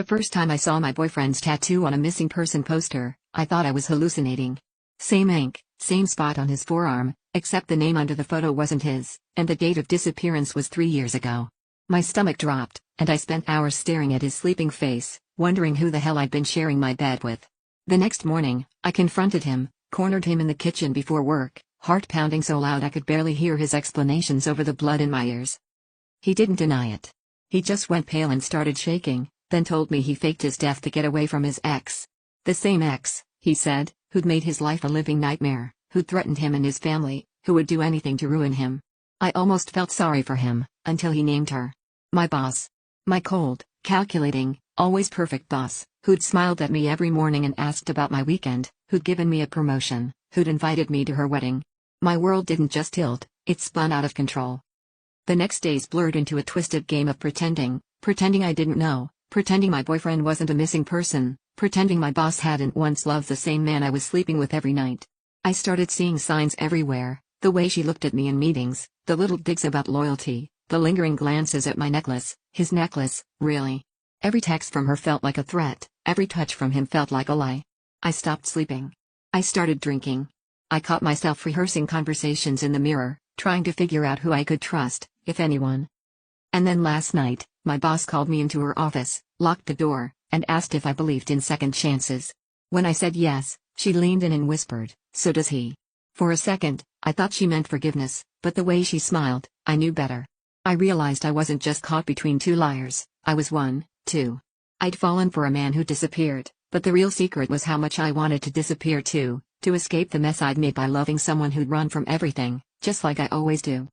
The first time I saw my boyfriend's tattoo on a missing person poster, I thought I was hallucinating. Same ink, same spot on his forearm, except the name under the photo wasn't his, and the date of disappearance was 3 years ago. My stomach dropped, and I spent hours staring at his sleeping face, wondering who the hell I'd been sharing my bed with. The next morning, I confronted him, cornered him in the kitchen before work, heart pounding so loud I could barely hear his explanations over the blood in my ears. He didn't deny it. He just went pale and started shaking, then told me he faked his death to get away from his ex. The same ex, he said, who'd made his life a living nightmare, who'd threatened him and his family, who would do anything to ruin him. I almost felt sorry for him, until he named her. My boss. My cold, calculating, always perfect boss, who'd smiled at me every morning and asked about my weekend, who'd given me a promotion, who'd invited me to her wedding. My world didn't just tilt, it spun out of control. The next days blurred into a twisted game of pretending I didn't know, pretending my boyfriend wasn't a missing person, pretending my boss hadn't once loved the same man I was sleeping with every night. I started seeing signs everywhere, the way she looked at me in meetings, the little digs about loyalty, the lingering glances at my necklace, his necklace, really. Every text from her felt like a threat, every touch from him felt like a lie. I stopped sleeping. I started drinking. I caught myself rehearsing conversations in the mirror, trying to figure out who I could trust, if anyone. And then last night, my boss called me into her office, locked the door, and asked if I believed in second chances. When I said yes, she leaned in and whispered, "So does he." For a second, I thought she meant forgiveness, but the way she smiled, I knew better. I realized I wasn't just caught between two liars, I was one, too. I'd fallen for a man who disappeared, but the real secret was how much I wanted to disappear too, to escape the mess I'd made by loving someone who'd run from everything, just like I always do.